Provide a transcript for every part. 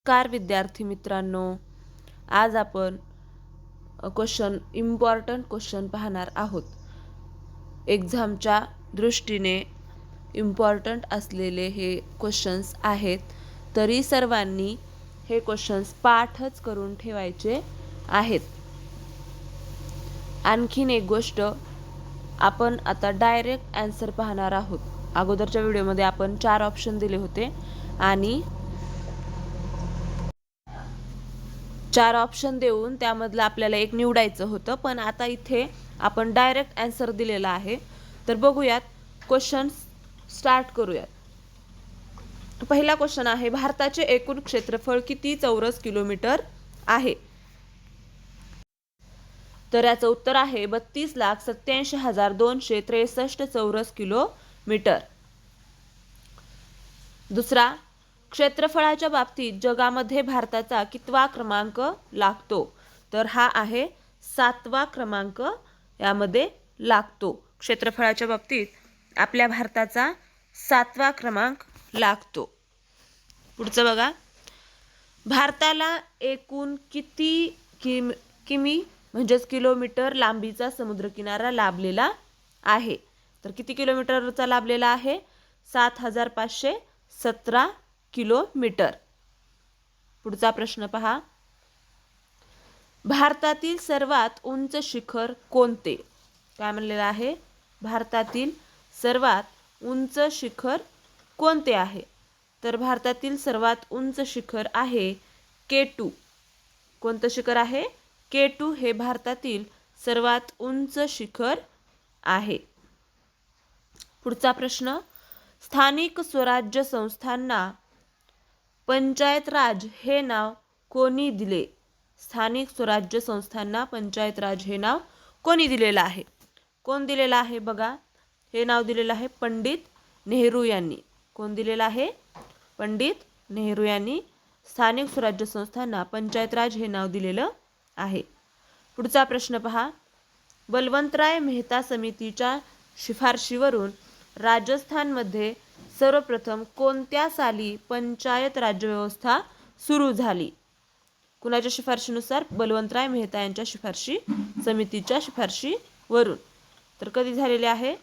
नमस्कार विद्यार्थी मित्रांनो, आज आपण इम्पॉर्टंट क्वेश्चन पाहणार आहोत. एक्झामच्या दृष्टीने इम्पॉर्टंट असलेले हे क्वेश्चन्स आहेत. तरी सर्वांनी हे क्वेश्चन्स पाठच करून ठेवायचे आहेत. आणखीन एक गोष्ट, आपण आता डायरेक्ट आन्सर पाहणार आहोत. अगोदरच्या व्हिडिओमध्ये आपण 4 ऑप्शन दिले होते आणि 4 ऑप्शन देऊन त्यामधलं आपल्याला एक निवडायचं होतं, पण आता इथे आपण डायरेक्ट आन्सर दिलेला आहे. तर बघूयात, क्वेश्चन स्टार्ट करूयात. पहिला क्वेश्चन आहे, भारताचे एकूण क्षेत्रफळ किती चौरस किलोमीटर आहे? तर याचं उत्तर आहे 32,87,263 चौरस किलोमीटर. दुसरा, क्षेत्रफळाच्या बाबतीत जगामध्ये भारताचा कितवा क्रमांक लागतो? तर हा आहे 7वा क्रमांक यामध्ये लागतो. क्षेत्रफळाच्या बाबतीत आपल्या भारताचा 7वा क्रमांक लागतो. पुढचं बघा, भारताला एकूण किती किमी म्हणजेच किलोमीटर लांबीचा समुद्रकिनारा लाभलेला आहे? तर किती किलोमीटरचा लाभलेला आहे? 7,517 किलोमीटर. पुढचा प्रश्न पहा, भारतातील सर्वात उंच शिखर कोणते? काय म्हणलेलं आहे? भारतातील सर्वात उंच शिखर कोणते आहे? तर भारतातील सर्वात उंच शिखर आहे K2. कोणतं शिखर आहे? K2 हे भारतातील सर्वात उंच शिखर आहे. पुढचा प्रश्न, स्थानिक स्वराज्य संस्थांना पंचायत राज हे नाव कोणी दिले? स्थानिक स्वराज्य संस्थांना पंचायत राज हे नाव कोणी दिलेलं आहे? कोण दिलेलं आहे? बघा, हे नाव दिलेलं आहे पंडित नेहरू यांनी. कोण दिलेलं आहे? पंडित नेहरू यांनी स्थानिक स्वराज्य संस्थांना पंचायत राज हे नाव दिलेलं आहे. पुढचा प्रश्न पहा, बलवंतराय मेहता समितीच्या शिफारशीवरून राजस्थानमध्ये सर्वप्रथम कोणत्या साली पंचायत राज्यव्यवस्था सुरू झाली? कुणाच्या शिफारशीनुसार? बलवंतराय मेहता यांच्या समितीच्या शिफारशीवरून. तर कधी झालेले आहे?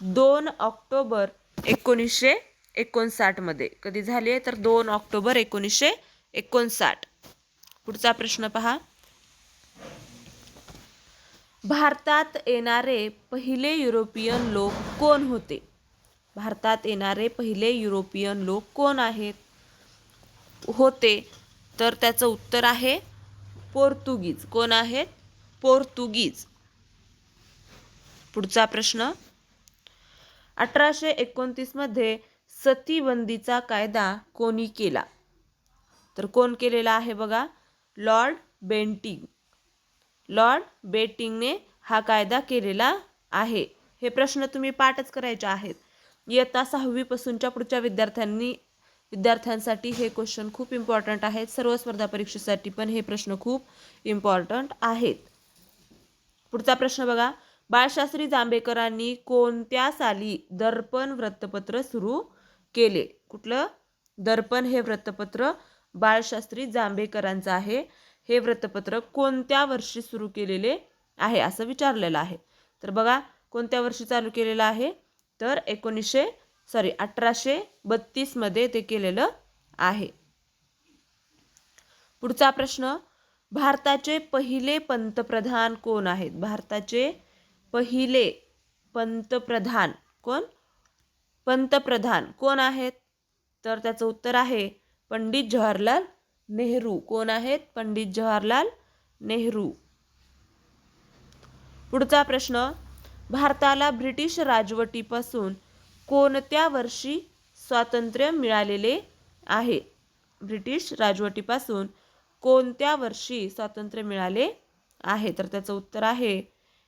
2 ऑक्टोबर 1959 मध्ये. कधी झाले? तर 2 ऑक्टोबर 1959. पुढचा प्रश्न पहा, भारतात येणारे पहिले युरोपियन लोक कोण होते? भारतात येणारे पहिले युरोपियन लोक कोण होते? तर त्याचं उत्तर आहे पोर्तुगीज. कोण आहेत? पोर्तुगीज. पुढचा प्रश्न, 1829 मध्ये सतीबंदीचा कायदा कोणी केला? तर कोण केलेला आहे? बघा, लॉर्ड बेंटिंग. लॉर्ड बेंटिंगने हा कायदा केलेला आहे. हे प्रश्न तुम्ही पाठच करायचे आहेत. इयत्ता 6वी पासूनच्या पुढच्या विद्यार्थ्यांसाठी हे क्वेश्चन खूप इम्पॉर्टंट आहेत. सर्व स्पर्धा परीक्षेसाठी पण हे प्रश्न खूप इम्पॉर्टंट आहेत. पुढचा प्रश्न बघा, बाळशास्त्री जांभेकरांनी कोणत्या साली दर्पण वृत्तपत्र सुरू केले? कुठलं? दर्पण हे वृत्तपत्र बाळशास्त्री जांभेकरांचं आहे. हे वृत्तपत्र कोणत्या वर्षी सुरू केलेले आहे असं विचारलेलं आहे. तर बघा, कोणत्या वर्षी चालू केलेलं आहे? तर 1832 मध्ये ते केलेलं आहे. पुढचा प्रश्न, भारताचे पहिले पंतप्रधान कोण आहेत? भारताचे पहिले पंतप्रधान कोण आहेत? तर त्याचं उत्तर आहे पंडित जवाहरलाल नेहरू. कोण आहेत? पंडित जवाहरलाल नेहरू. पुढचा प्रश्न, भारताला ब्रिटिश राजवटीपासून कोणत्या वर्षी स्वातंत्र्य मिळालेले आहे? ब्रिटिश राजवटीपासून कोणत्या वर्षी स्वातंत्र्य मिळाले आहे? तर त्याचं उत्तर आहे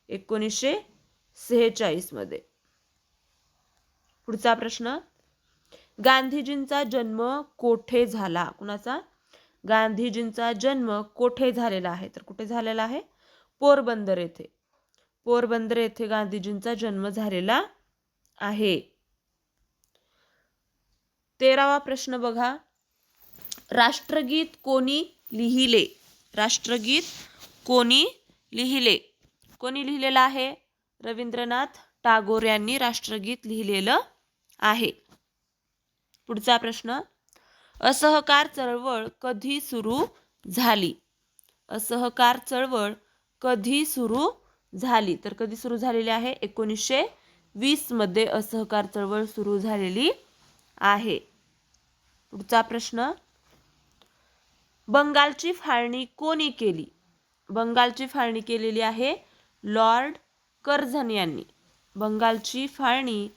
1946 मध्ये. पुढचा प्रश्न, गांधीजींचा जन्म कोठे झाला? कुणाचा? गांधीजींचा जन्म कोठे झालेला आहे? तर कुठे झालेला आहे? पोरबंदर येथे. पोरबंदर येथे गांधीजींचा जन्म झालेला आहे. 13वा प्रश्न बघा, राष्ट्रगीत कोणी लिहिले? राष्ट्रगीत कोणी लिहिले? कोणी लिहिलेलं आहे? रवींद्रनाथ टागोर यांनी राष्ट्रगीत लिहिलेलं आहे. पुढचा प्रश्न, असहकार चळवळ कधी सुरू झाली? असहकार चळवळ कधी सुरू झाली? तर कधी सुरू झालेली आहे? 1920 मध्ये असहकार चळवळ सुरू झालेली आहे. पुढचा प्रश्न, बंगालची फाळणी कोणी केली? बंगालची फाळणी केलेली आहे लॉर्ड कर्झन यांनी. बंगालची फाळणी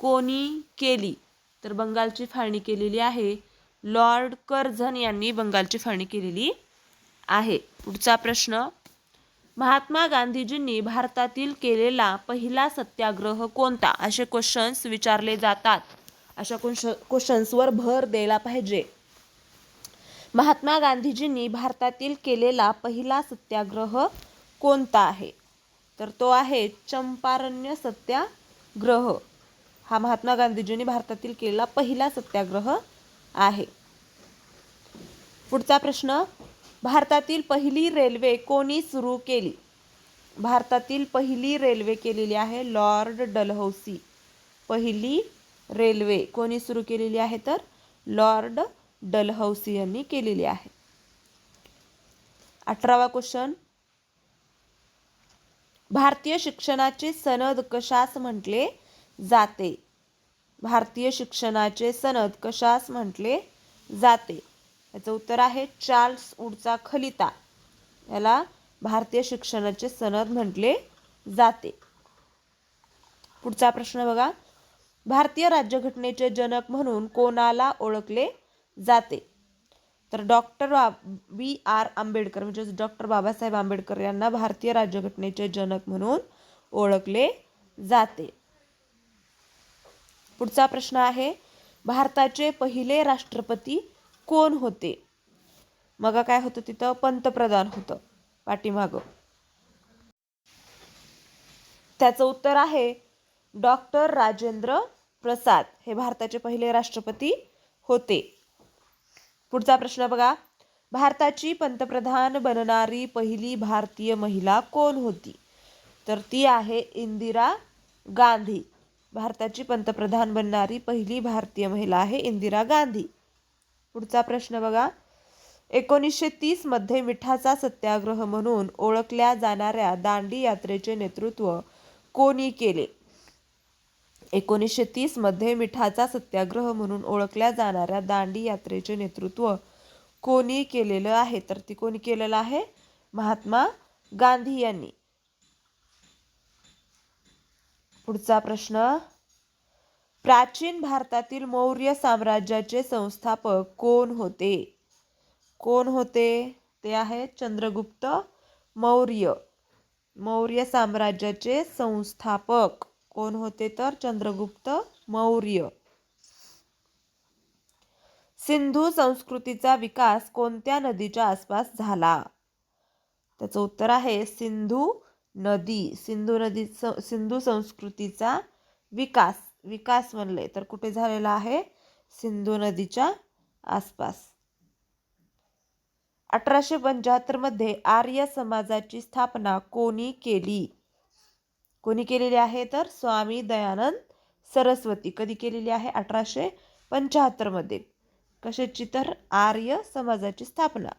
कोणी केली? तर बंगालची फाळणी केलेली आहे लॉर्ड कर्झन यांनी बंगालची फाळणी केलेली आहे. पुढचा प्रश्न, महात्मा गांधीजींनी भारतातील केलेला पहिला सत्याग्रह कोणता? असे क्वेश्चन्स विचारले जातात. अशा क्वेश्चन्सवर भर द्यायला पाहिजे. महात्मा गांधीजींनी भारतातील केलेला पहिला सत्याग्रह कोणता आहे? तर तो आहे चंपारण्य सत्याग्रह. हा महात्मा गांधीजींनी भारतातील केलेला पहिला सत्याग्रह आहे. पुढचा प्रश्न, भारतातील पहिली रेल्वे कोणी सुरू केली? भारतातील पहिली रेल्वे केलेली आहे लॉर्ड डलहौसी. पहिली रेल्वे कोणी सुरू केलेली आहे? तर लॉर्ड डलहौसी यांनी केलेली आहे. 18वा क्वेश्चन, भारतीय शिक्षणाचे सनद कशास म्हटले जाते? भारतीय शिक्षणाचे सनद कशास म्हटले जाते? याचं उत्तर आहे चार्ल्स वूडचा खलिता. याला भारतीय शिक्षणाचे सनद म्हटले जाते. पुढचा प्रश्न बघा, भारतीय राज्यघटनेचे जनक म्हणून कोणाला ओळखले जाते? तर डॉक्टर B.R. आंबेडकर म्हणजे डॉक्टर बाबासाहेब आंबेडकर यांना भारतीय राज्यघटनेचे जनक म्हणून ओळखले जाते. पुढचा प्रश्न आहे, भारताचे पहिले राष्ट्रपती कोण होते? मग काय होतं तिथं? पंतप्रधान होतं पाठीमागं. त्याचं उत्तर आहे डॉक्टर राजेंद्र प्रसाद. हे भारताचे पहिले राष्ट्रपती होते. पुढचा प्रश्न बघा, भारताची पंतप्रधान बनणारी पहिली भारतीय महिला कोण होती? तर ती आहे इंदिरा गांधी. भारताची पंतप्रधान बनणारी पहिली भारतीय महिला आहे इंदिरा गांधी. पुढचा प्रश्न बघा, 1930 मध्ये मिठाचा सत्याग्रह म्हणून ओळखल्या जाणाऱ्या दांडी यात्रेचे नेतृत्व कोणी केले? 1930 मध्ये मिठाचा सत्याग्रह म्हणून ओळखल्या जाणाऱ्या दांडी यात्रेचे नेतृत्व कोणी केलेलं आहे? तर ती कोणी केलेलं आहे? महात्मा गांधी यांनी. पुढचा प्रश्न, प्राचीन भारतातील मौर्य साम्राज्याचे संस्थापक कोण होते? कोण होते? ते आहे चंद्रगुप्त मौर्य. मौर्य साम्राज्याचे संस्थापक कोण होते? तर चंद्रगुप्त मौर्य. सिंधू संस्कृतीचा विकास कोणत्या नदीच्या आसपास झाला? त्याचं उत्तर आहे सिंधू नदी. सिंधू संस्कृतीचा विकास म्हणले तर कुठे झालेला आहे? सिंधू नदीच्या आसपास. 1875 मध्ये आर्य समाजाची स्थापना कोणी केली? कोणी केलेली आहे? तर स्वामी दयानंद सरस्वती. कधी केलेली आहे? 1875 मध्ये. कशाची? तर आर्य समाजाची स्थापना.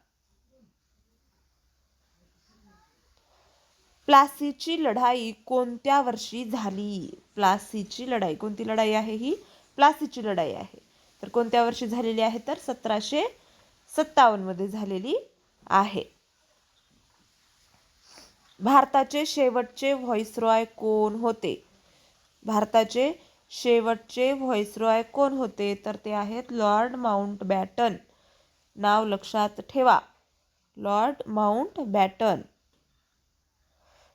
प्लासीची लढाई कोणत्या वर्षी झाली? प्लासीची लढाई, कोणती लढाई आहे ही? प्लासीची लढाई आहे. तर कोणत्या वर्षी झालेली आहे? तर 1757 मध्ये झालेली आहे. भारताचे शेवटचे व्हाईसरॉय कोण होते? भारताचे शेवटचे व्हाईसरॉय कोण होते? तर ते आहेत लॉर्ड माउंटबॅटन. नाव लक्षात ठेवा, लॉर्ड माउंटबॅटन.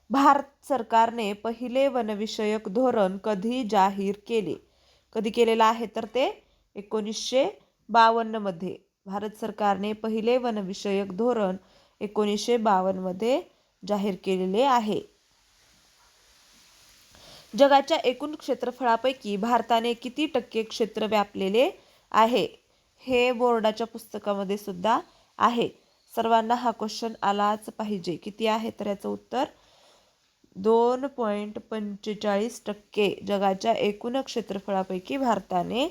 भारत सरकारने पहिले वनविषयक धोरण कधी जाहीर केले? कधी केलेलं आहे? तर ते 1952 मध्ये. भारत सरकारने पहिले वनविषयक धोरण 1952 मध्ये जाहीर केलेले आहे. जगाच्या एकूण क्षेत्रफळापैकी भारताने किती टक्के क्षेत्र व्यापलेले आहे? हे बोर्डाच्या पुस्तकामध्ये सुद्धा आहे. सर्वांना हा क्वेश्चन आलाच पाहिजे. किती आहे तर याचं उत्तर 2.45% जगाच्या एकूण क्षेत्रफळापैकी भारताने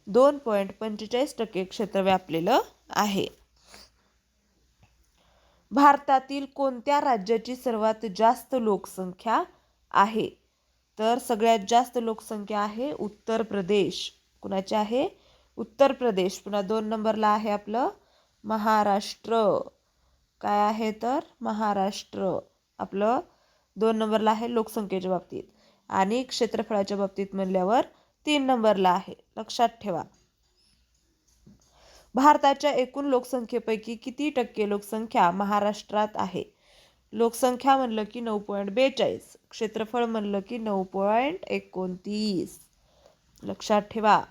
2.45% क्षेत्र व्यापलेलं आहे. भारतातील कोणत्या राज्याची सर्वात जास्त लोकसंख्या आहे? तर सगळ्यात जास्त लोकसंख्या आहे उत्तर प्रदेश. कुणाची आहे? उत्तर प्रदेश. पुन्हा 2 नंबरला आहे आपलं महाराष्ट्र. काय आहे तर महाराष्ट्र आपलं 2 नंबरला आहे लोकसंख्येच्या बाबतीत. आणि क्षेत्रफळाच्या बाबतीत म्हणल्यावर 3 नंबरला आहे. लक्षात ठेवा. भारताच्या एकूण लोकसंख्येपैकी किती टक्के लोकसंख्या महाराष्ट्रात आहे? लोकसंख्या म्हणलं की 9.42, क्षेत्रफळ म्हणलं की 9.29. लक्षात ठेवा.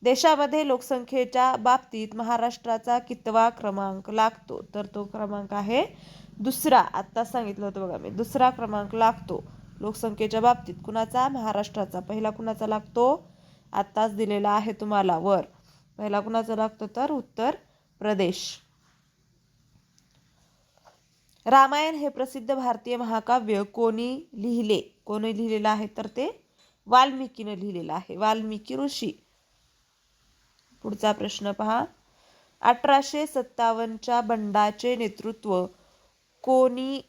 देशामध्ये लोकसंख्येच्या बाबतीत महाराष्ट्राचा कितवा क्रमांक लागतो? तर तो क्रमांक आहे दुसरा. आत्ता सांगितलं होतं बघा मी, दुसरा क्रमांक लागतो लोकसंख्येच्या बाबतीत. कुणाचा? महाराष्ट्राचा. पहिला कुणाचा लागतो? आत्ताच दिलेला आहे तुम्हाला वर. पहिला कुणाचा लागतो तर उत्तर प्रदेश. रामायण हे प्रसिद्ध भारतीय महाकाव्य कोणी लिहिले? कोणी लिहिलेलं आहे तर ते वाल्मिकीने लिहिलेलं आहे. वाल्मिकी ऋषी. पुढचा प्रश्न पहा. 1857च्या बंडाचे नेतृत्व कोणी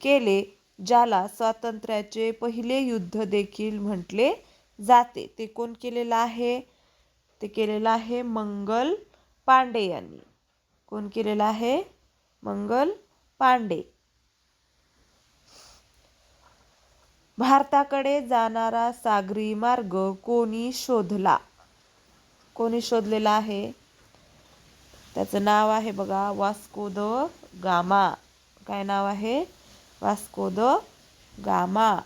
केले, ज्याला स्वातंत्र्याचे पहिले युद्ध देखील म्हटले जाते? ते कोण केलेलं आहे? ते केलेलं आहे मंगल पांडे यांनी. कोण केलेलं आहे? मंगल पांडे. भारताकडे जाणारा सागरी मार्ग कोणी शोधला? कोणी शोधलेला आहे? त्याचं नाव आहे बघा वास्को द गामा. काय नाव आहे? Vasco the gamma.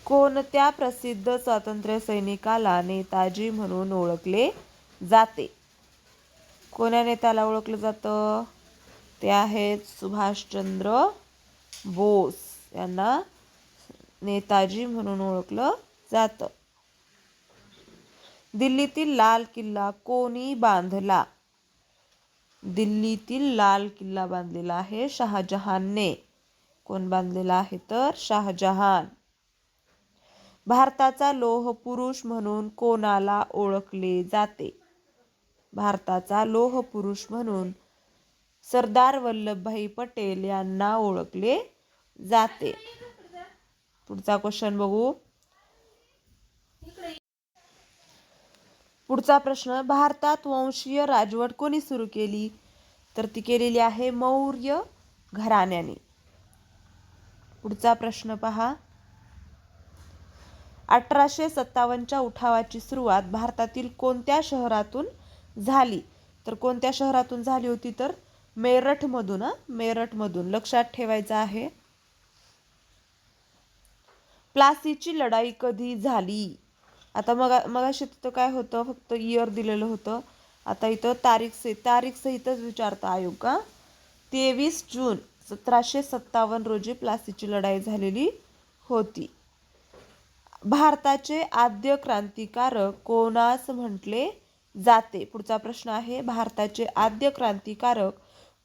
कोणत्या प्रसिद्ध स्वातंत्र्य सैनिकाला नेताजी म्हणून ओळखले जाते? कोण्या नेत्याला ओळखलं जातं? ते आहेत सुभाषचंद्र बोस. यांना नेताजी म्हणून ओळखलं जातं. दिल्लीतील लाल किल्ला कोणी बांधला? दिल्लीतील लाल किल्ला बांधलेला आहे शहाजहानने. कोण बांधलेला आहे तर शहाजहान. भारताचा लोह पुरुष म्हणून कोणाला ओळखले जाते? भारताचा लोह पुरुष म्हणून सरदार वल्लभभाई पटेल यांना ओळखले जाते. पुढचा क्वेश्चन बघू. पुढचा प्रश्न. भारतात वंशीय राजवट कोणी सुरू केली? तर ती केलेली आहे मौर्य घराण्याने. पुढचा प्रश्न पहा. 1857च्या उठावाची सुरुवात भारतातील कोणत्या शहरातून झाली? तर कोणत्या शहरातून झाली होती तर मेरठमधून. मेरठमधून. लक्षात ठेवायचं आहे. प्लासीची लढाई कधी झाली? आता मगाशी तिथं काय होतं? फक्त इयर दिलेलं होतं. आता इथं तारीख सहितच विचारतं आयोग का. 23 जून 1757 रोजी प्लासीची लढाई झालेली होती. भारताचे आद्य क्रांतिकारक कोणास म्हटले जाते? पुढचा प्रश्न आहे. भारताचे आद्य क्रांतिकारक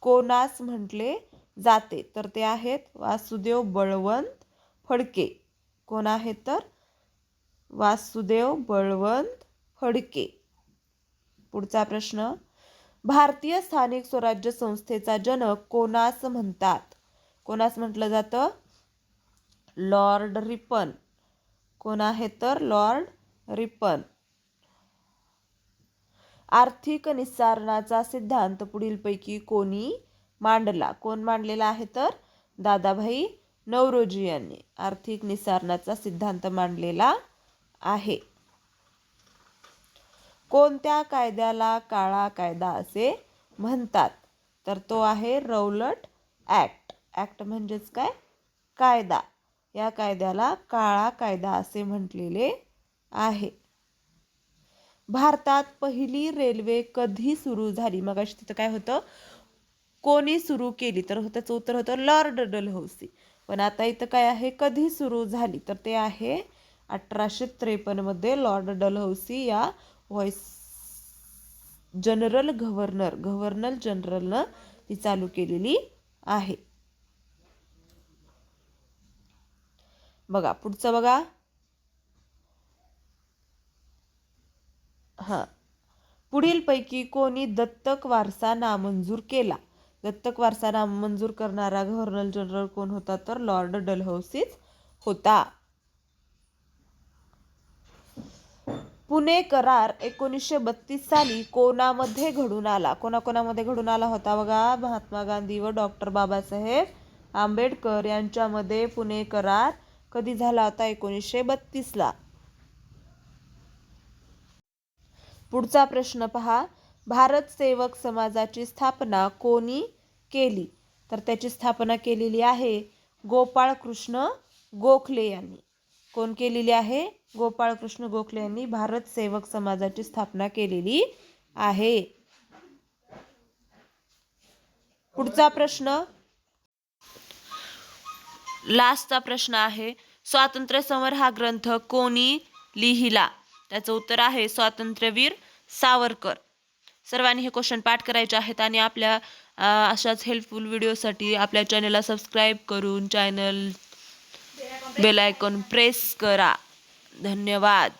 कोणास म्हटले जाते? तर ते आहेत वासुदेव बळवंत फडके. कोण आहेत तर वासुदेव बळवंत फडके. पुढचा प्रश्न. भारतीय स्थानिक स्वराज्य संस्थेचा जनक कोणास म्हणतात? कोणास म्हटलं जातं? Lord Ripon. कोण आहे तर लॉर्ड रिपन. आर्थिक निस्सारणाचा सिद्धांत पुढीलपैकी कोणी मांडला? कोण मांडलेला आहे तर दादाभाई नौरोजी यांनी आर्थिक निस्सारणाचा सिद्धांत मांडलेला आहे. कोणत्या कायद्याला काळा कायदा असे म्हणतात? तर तो आहे रौलट ॲक्ट. ॲक्ट म्हणजेच काय? कायदा. या कायद्याला काळा कायदा असे म्हटलेले आहे. भारतात पहिली रेल्वे कधी सुरू झाली? मगाशी तिथं काय होतं? कोणी सुरू केली? तर त्याचं उत्तर होतं लॉर्ड डलहौसी. पण आता इथं काय आहे? कधी सुरू झाली? तर ते आहे 1853 लॉर्ड डलहौसी या व्हाईस गव्हर्नर जनरलनं ती चालू केलेली आहे. बघा पुढचं बघा. पुढीलपैकी कोणी दत्तक वारसा नामंजूर केला? दत्तक वारसा नामंजूर करणारा गव्हर्नर जनरल कोण होता? तर लॉर्ड डलहौसीच होता. पुणे करार 1932 साली कोणामध्ये घडून आला? कोणाकोणामध्ये घडून आला होता? बघा महात्मा गांधी व डॉक्टर बाबासाहेब आंबेडकर यांच्यामध्ये पुणे करार कधी झाला होता? 1932 ला. पुढचा प्रश्न पहा. भारत सेवक समाजाची स्थापना कोणी केली? तर त्याची स्थापना केलेली आहे गोपाळ कृष्ण गोखले यांनी. कोण केलेली आहे? गोपाळ कृष्ण गोखले यांनी भारत सेवक समाजाची स्थापना केलेली आहे. पुढचा प्रश्न, लास्टचा प्रश्न आहे. स्वातंत्र्य समर हा ग्रंथ कोणी लिहिला? त्याचं उत्तर आहे स्वातंत्र्यवीर सावरकर. सर्वांनी हे क्वेश्चन पाठ करायचे आहेत आणि आपल्या अशाच हेल्पफुल व्हिडिओसाठी आपल्या चॅनलला सबस्क्राईब करून चॅनल बेल आयकॉन प्रेस करा. धन्यवाद.